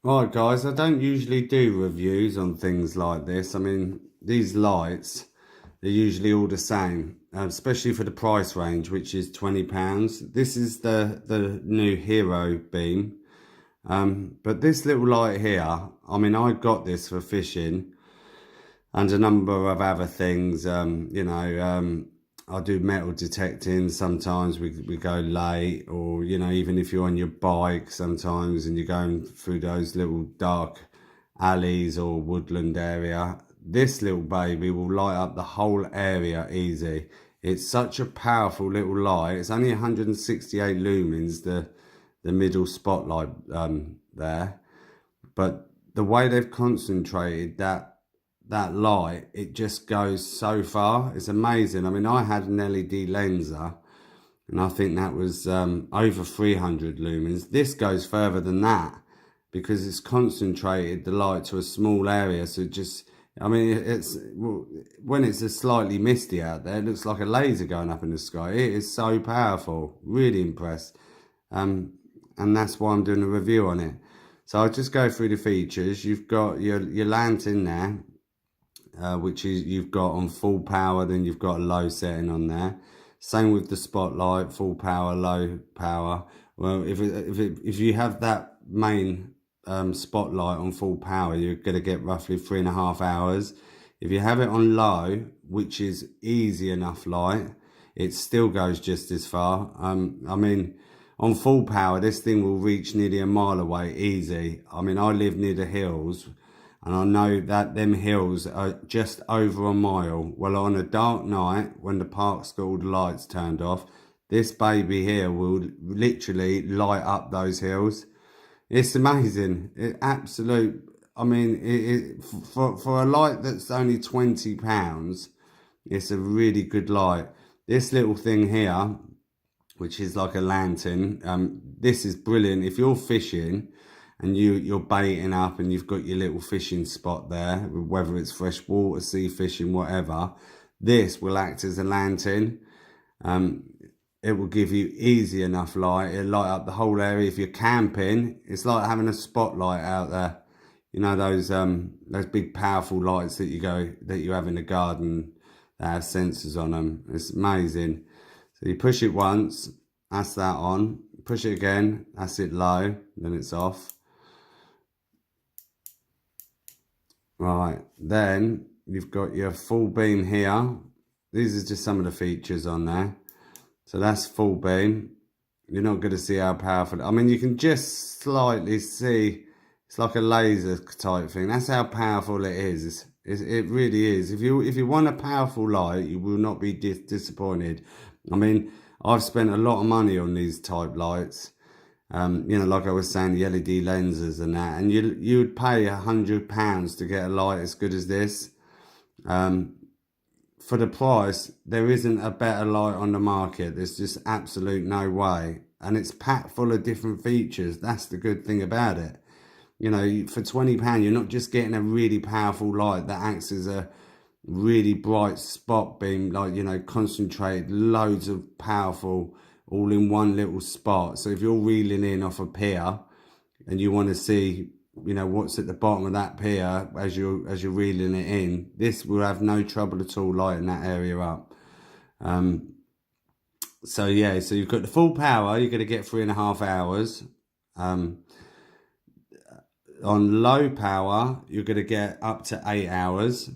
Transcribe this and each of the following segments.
Right, guys, I don't usually do reviews on things like this. I mean, these lights, they're usually all the same, especially for the price range, which is £20. This is the new Hero Beam. But this little light here, I mean, I got this for fishing and a number of other things. I do metal detecting. Sometimes we go late, or even if you're on your bike sometimes and you're going through those little dark alleys or woodland area, this little baby will light up the whole area easy. It's such a powerful little light. It's only 168 lumens, the middle spotlight there, but the way they've concentrated that light, it just goes so far. It's amazing. I mean, I had an LED lenser, and I think that was over 300 lumens. This goes further than that because it's concentrated the light to a small area. So it just, I mean, when it's a slightly misty out there, it looks like a laser going up in the sky. It is so powerful. Really impressed. And that's why I'm doing a review on it. So I'll just go through the features. You've got your lantern there, which is you've got on full power, then you've got a low setting on there. Same with the spotlight, full power, low power. Well, if you have that main spotlight on full power, you're going to get roughly 3.5 hours. If you have it on low, which is easy enough light, it still goes just as far. I mean, on full power, this thing will reach nearly a mile away easy. I mean, I live near the hills, and I know that them hills are just over a mile. Well, on a dark night, when the park's got all the lights turned off, this baby here will literally light up those hills. It's amazing. I mean, for a light that's only £20, it's a really good light. This little thing here, which is like a lantern, this is brilliant. If you're fishing and you're baiting up and you've got your little fishing spot there, whether it's freshwater, sea fishing, whatever, this will act as a lantern. It will give you easy enough light. It'll light up the whole area. If you're camping, it's like having a spotlight out there. You know those big powerful lights that you have in the garden that have sensors on them. It's amazing. So you push it once, that's that on. Push it again, that's it low, then it's off. Right, then you've got your full beam here. These are just some of the features on there. So that's full beam. You're not going to see how powerful. I mean, you can just slightly see. It's like a laser type thing. That's how powerful it is. It really is. If you want a powerful light, you will not be disappointed. I mean, I've spent a lot of money on these type lights. Like I was saying, the LED lenses and that, and you would pay £100 to get a light as good as this. For the price, there isn't a better light on the market. There's just absolute no way, and it's packed full of different features. That's the good thing about it. For £20, you're not just getting a really powerful light that acts as a really bright spot beam, like, concentrated loads of powerful all in one little spot. So if you're reeling in off a pier and you want to see, what's at the bottom of that pier as you're reeling it in, this will have no trouble at all lighting that area up. So you've got the full power, you're going to get 3.5 hours. On low power, you're going to get up to 8 hours.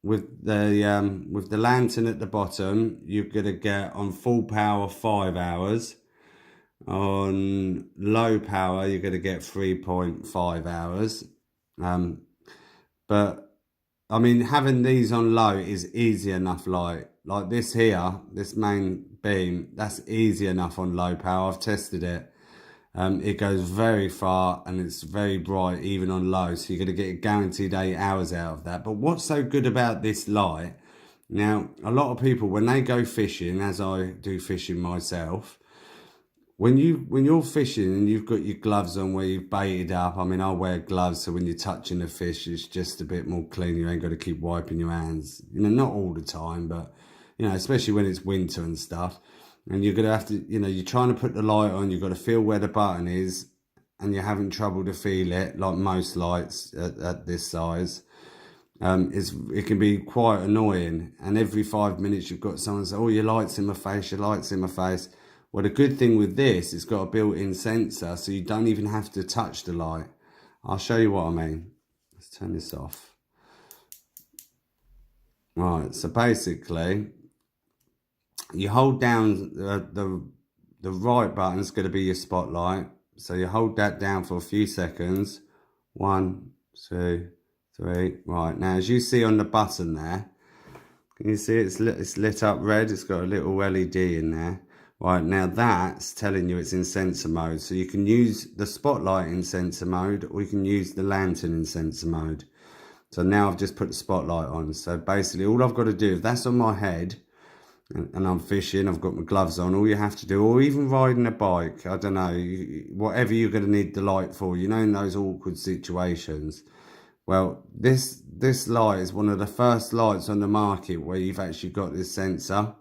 With the lantern at the bottom, you're going to get on full power 5 hours. On low power, you're going to get 3.5 hours. But I mean, having these on low is easy enough light. Like this here, this main beam, that's easy enough on low power. I've tested it. It goes very far and it's very bright even on low, so you're going to get a guaranteed 8 hours out of that. But what's so good about this light, now a lot of people when they go fishing, as I do fishing myself, when you're fishing and you've got your gloves on where you've baited up, I mean, I wear gloves so when you're touching the fish it's just a bit more clean. You ain't got to keep wiping your hands, not all the time, but especially when it's winter and stuff. And you're going to have to, you're trying to put the light on, you've got to feel where the button is, and you're having trouble to feel it, like most lights at this size, it can be quite annoying. And every 5 minutes you've got someone say, oh, your light's in my face, your light's in my face. Well, the good thing with this, it's got a built-in sensor, so you don't even have to touch the light. I'll show you what I mean. Let's turn this off. Right, so basically, you hold down the right button is going to be your spotlight. So you hold that down for a few seconds. 1, 2, 3. Right, now as you see on the button there, can you see it's lit up red? It's got a little LED in there. Right, now that's telling you it's in sensor mode. So you can use the spotlight in sensor mode, or you can use the lantern in sensor mode. So now I've just put the spotlight on. So basically all I've got to do, if that's on my head and I'm fishing, I've got my gloves on, all you have to do, or even riding a bike, I don't know, whatever you're going to need the light for, you know, in those awkward situations. Well, this light is one of the first lights on the market where you've actually got this sensor,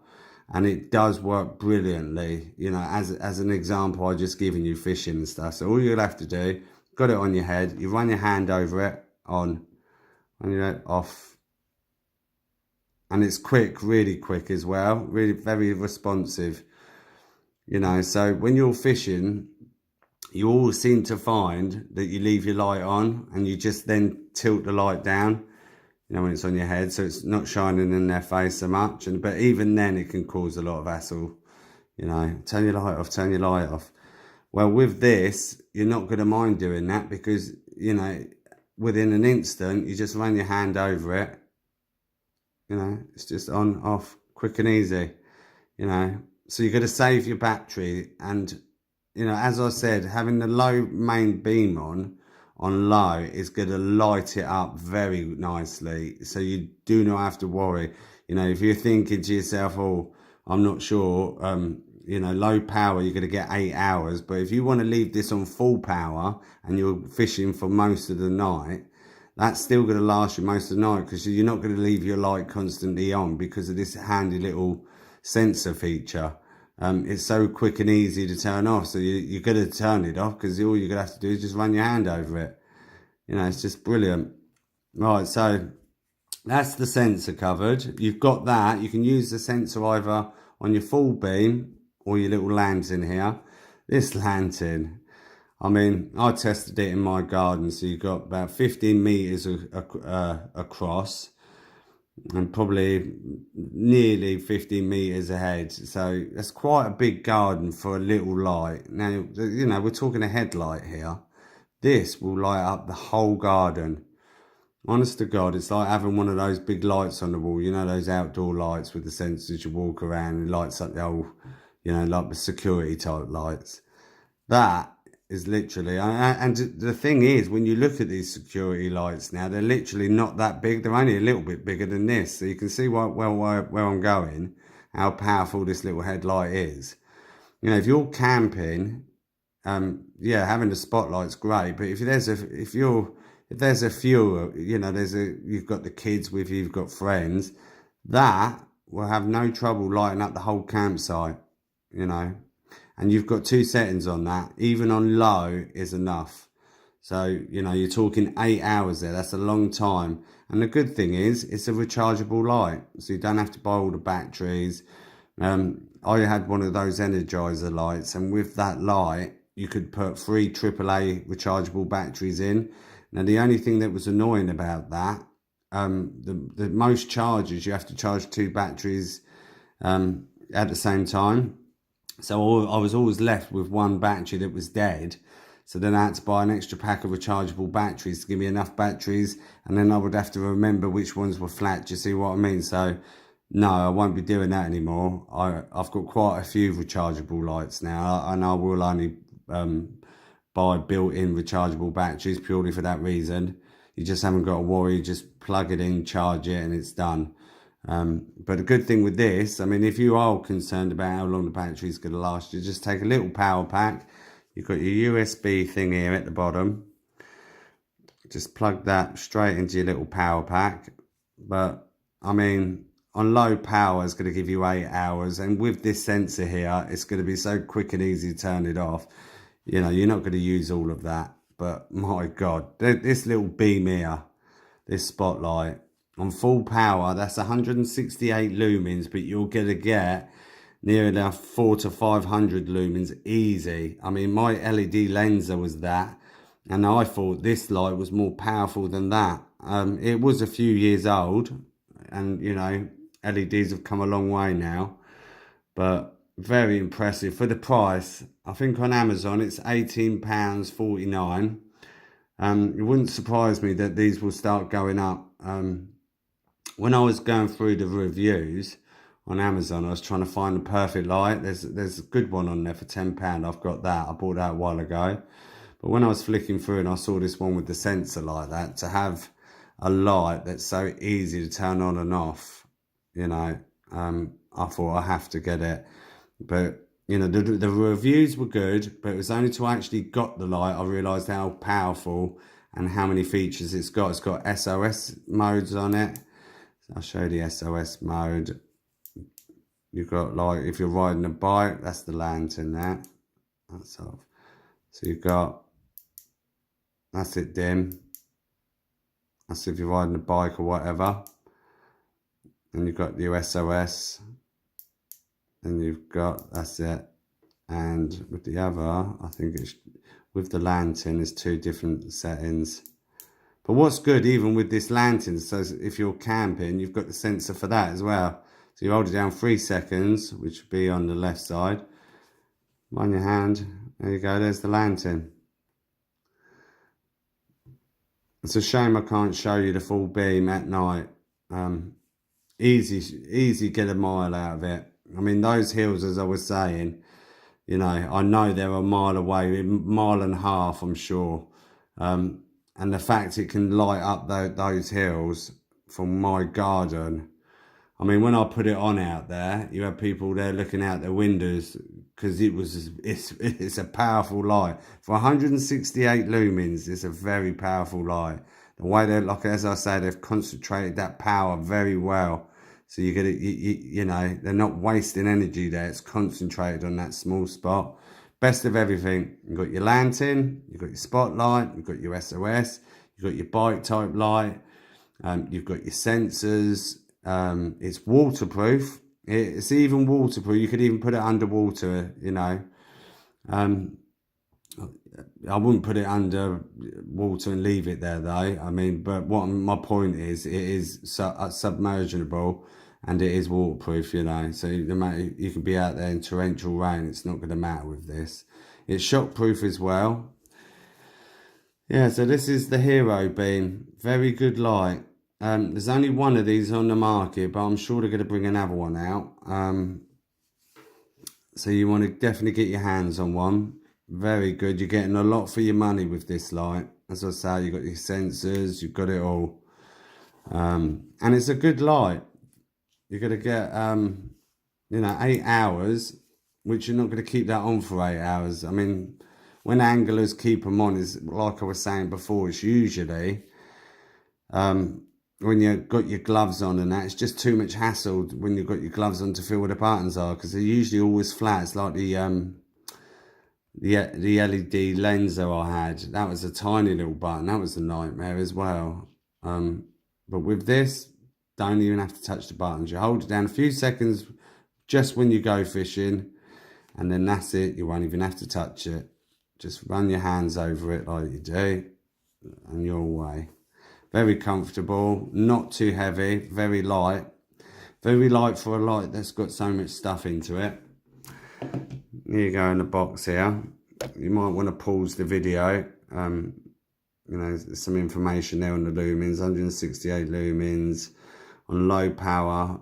and it does work brilliantly. You know, as an example, I've just given you fishing and stuff. So all you'll have to do, got it on your head, you run your hand over it, on, and you know, off. And it's quick, really quick as well, really very responsive. You know, so when you're fishing, you all seem to find that you leave your light on and you just then tilt the light down, you know, when it's on your head, so it's not shining in their face so much. But even then it can cause a lot of hassle, you know, turn your light off, turn your light off. Well, with this, you're not going to mind doing that, because, you know, within an instant, you just run your hand over it, you know, it's just on, off, quick and easy, you know. So you're going to save your battery. And, you know, as I said, having the low main beam on low is going to light it up very nicely. So you do not have to worry. You know, if you're thinking to yourself, oh, I'm not sure, you know, low power, you're going to get 8 hours. But if you want to leave this on full power and you're fishing for most of the night, that's still going to last you most of the night, because you're not going to leave your light constantly on because of this handy little sensor feature. It's so quick and easy to turn off, so you're going to turn it off, because all you're going to have to do is just run your hand over it. You know, it's just brilliant. Right, so that's the sensor covered. You've got that. You can use the sensor either on your full beam or your little lantern here. This lantern, I mean, I tested it in my garden, so you've got about 15 meters across, and probably nearly 15 meters ahead. So that's quite a big garden for a little light. Now, you know, we're talking a headlight here. This will light up the whole garden. Honest to God, it's like having one of those big lights on the wall, you know, those outdoor lights with the sensors you walk around and lights up the whole, you know, like the security type lights. That is literally, and the thing is, when you look at these security lights now, they're literally not that big. They're only a little bit bigger than this. So you can see where I'm going, how powerful this little headlight is. You know, if you're camping, yeah, having the spotlight's great. But if there's a few, you know, you've got the kids with you, you've got friends, that will have no trouble lighting up the whole campsite, you know. And you've got 2 settings on that. Even on low is enough. So, you know, you're talking 8 hours there. That's a long time. And the good thing is, it's a rechargeable light. So you don't have to buy all the batteries. I had one of those Energizer lights. And with that light, you could put 3 AAA rechargeable batteries in. Now, the only thing that was annoying about that, the most chargers, you have to charge 2 batteries at the same time. So I was always left with 1 battery that was dead. So then I had to buy an extra pack of rechargeable batteries to give me enough batteries. And then I would have to remember which ones were flat. Do you see what I mean? So no, I won't be doing that anymore. I've got quite a few rechargeable lights now. And I will only buy built-in rechargeable batteries purely for that reason. You just haven't got to worry. You just plug it in, charge it, and it's done. But the good thing with this, I mean, if you are concerned about how long the battery is going to last, you just take a little power pack. You've got your USB thing here at the bottom. Just plug that straight into your little power pack. But, I mean, on low power, it's going to give you 8 hours. And with this sensor here, it's going to be so quick and easy to turn it off. you know, you're not going to use all of that. But my God, this little beam here, this spotlight, on full power, that's 168 lumens, but you're going to get near enough 400 to 500 lumens easy. I mean, my LED lenser was that, and I thought this light was more powerful than that. It was a few years old, and you know, LEDs have come a long way now, but very impressive for the price. I think on Amazon it's £18.49. It wouldn't surprise me that these will start going up. When I was going through the reviews on Amazon, I was trying to find the perfect light. There's a good one on there for £10. I've got that. I bought that a while ago. But when I was flicking through and I saw this one with the sensor like that, to have a light that's so easy to turn on and off, you know, I thought I have to get it. But, you know, the reviews were good, but it was only till I actually got the light I realised how powerful and how many features it's got. It's got SOS modes on it. I'll show you the SOS mode. You've got, like, if you're riding a bike, that's the lantern there. That's off. So you've got, that's it dim. That's if you're riding a bike or whatever. And you've got your SOS. And you've got, that's it. And with the other, I think it's, with the lantern, there's two different settings. But what's good, even with this lantern, so if you're camping, you've got the sensor for that as well. So you hold it down 3 seconds, which would be on the left side. On your hand, there you go, there's the lantern. It's a shame I can't show you the full beam at night. Easy get a mile out of it. I mean, those hills, as I was saying, you know, I know they're a mile away, a mile and a half, I'm sure. And the fact it can light up those hills from my garden. I mean, when I put it on out there, you have people there looking out their windows because it's a powerful light. For 168 lumens, it's a very powerful light. The way they're, like, as I say, they've concentrated that power very well. So you get it, you know, they're not wasting energy there. It's concentrated on that small spot. Best of everything. You've got your lantern, you've got your spotlight, you've got your SOS, you've got your bike type light, you've got your sensors. It's waterproof. It's even waterproof. You could even put it underwater, you know. I wouldn't put it under water and leave it there though. I mean, but what my point is, it is submergible and it is waterproof, you know. So no matter, you can be out there in torrential rain, it's not going to matter with this. It's shockproof as well. Yeah, so this is the HEROBEAM. Very good light. There's only one of these on the market, but I'm sure they're going to bring another one out. So you want to definitely get your hands on one. Very good. You're getting a lot for your money with this light. As I say, you've got your sensors, you've got it all. And it's a good light. You're going to get, you know, 8 hours, which you're not going to keep that on for 8 hours. I mean, when anglers keep them on, is like I was saying before, it's usually when you've got your gloves on and that, it's just too much hassle when you've got your gloves on to feel where the buttons are, because they're usually always flat. It's like the LED lenser I had. That was a tiny little button. That was a nightmare as well. But with this, don't even have to touch the buttons. You hold it down a few seconds just when you go fishing, and then that's it. You won't even have to touch it. Just run your hands over it like you do, and you're away. Very comfortable, not too heavy, very light. Very light for a light that's got so much stuff into it. Here you go in the box here. You might want to pause the video. You know, there's some information there on the lumens, 168 lumens. On low power,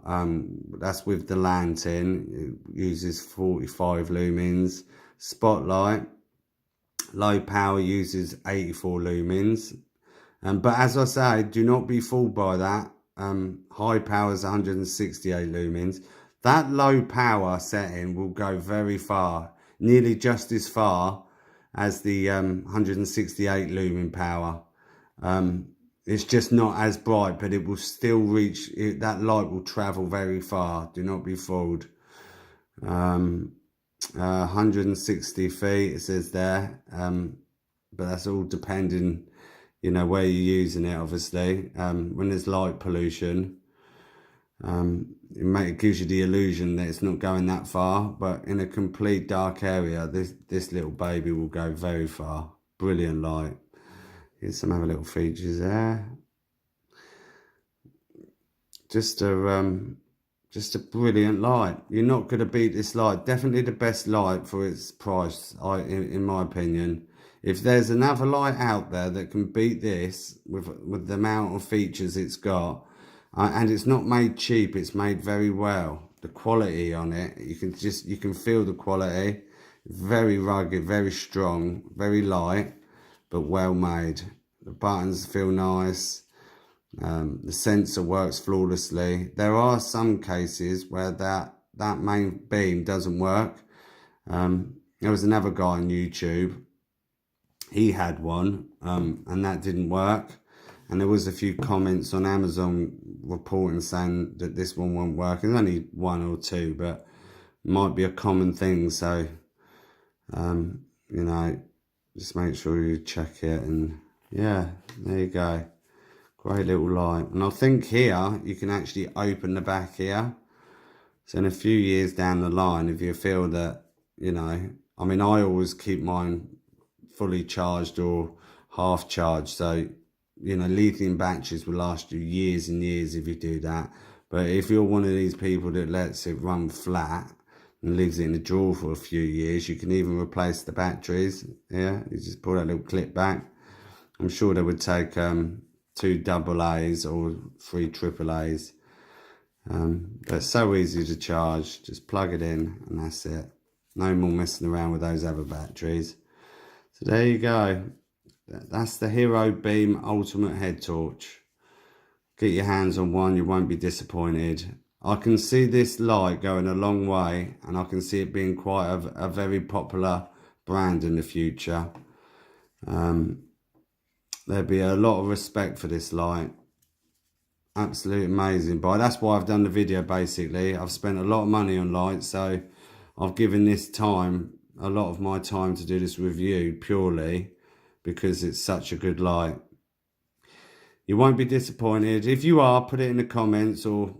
that's with the lantern, it uses 45 lumens. Spotlight, low power, uses 84 lumens. But as I say, do not be fooled by that. High power is 168 lumens. That low power setting will go very far, nearly just as far as the 168 lumen power. It's just not as bright, but it will still reach, that light will travel very far. Do not be fooled. 160 feet, it says there. But that's all depending, you know, where you're using it, obviously. When there's light pollution, it gives you the illusion that it's not going that far, but in a complete dark area, this little baby will go very far. Brilliant light. Here's some other little features there. Just a brilliant light. You're not going to beat this light. Definitely the best light for its price, in my opinion. If there's another light out there that can beat this with the amount of features it's got, and it's not made cheap, it's made very well. The quality on it, you can feel the quality. Very rugged, very strong, very light, but well made. The buttons feel nice. The sensor works flawlessly. There are some cases where that main beam doesn't work. There was another guy on YouTube. He had one, and that didn't work. And there was a few comments on Amazon reporting saying that this one won't work. There's only one or two, but it might be a common thing. So, you know, just make sure you check it. And yeah, there you go. Great little light. And I think here, you can actually open the back here. So in a few years down the line, if you feel that, you know, I mean, I always keep mine fully charged or half charged. So, you know, lithium batteries will last you years and years if you do that. But if you're one of these people that lets it run flat and leaves it in the drawer for a few years, you can even replace the batteries. Yeah, you just pull that little clip back. I'm sure they would take 2 AA's or 3 AA's. But it's so easy to charge. Just plug it in and that's it. No more messing around with those other batteries. So there you go. That's the HEROBEAM Ultimate Head Torch. Get your hands on one, you won't be disappointed. I can see this light going a long way, and I can see it being quite a very popular brand in the future. There'll be a lot of respect for this light. Absolutely amazing. But that's why I've done the video, basically. I've spent a lot of money on lights, so I've given this time, a lot of my time, to do this review purely because it's such a good light. You won't be disappointed. If you are, put it in the comments, or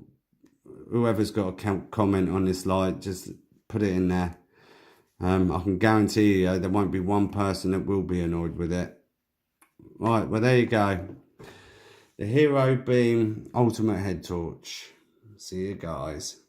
whoever's got a comment on this light, just put it in there. I can guarantee you there won't be one person that will be annoyed with it. Right, well, there you go. The HEROBEAM Ultimate Head Torch. See you guys.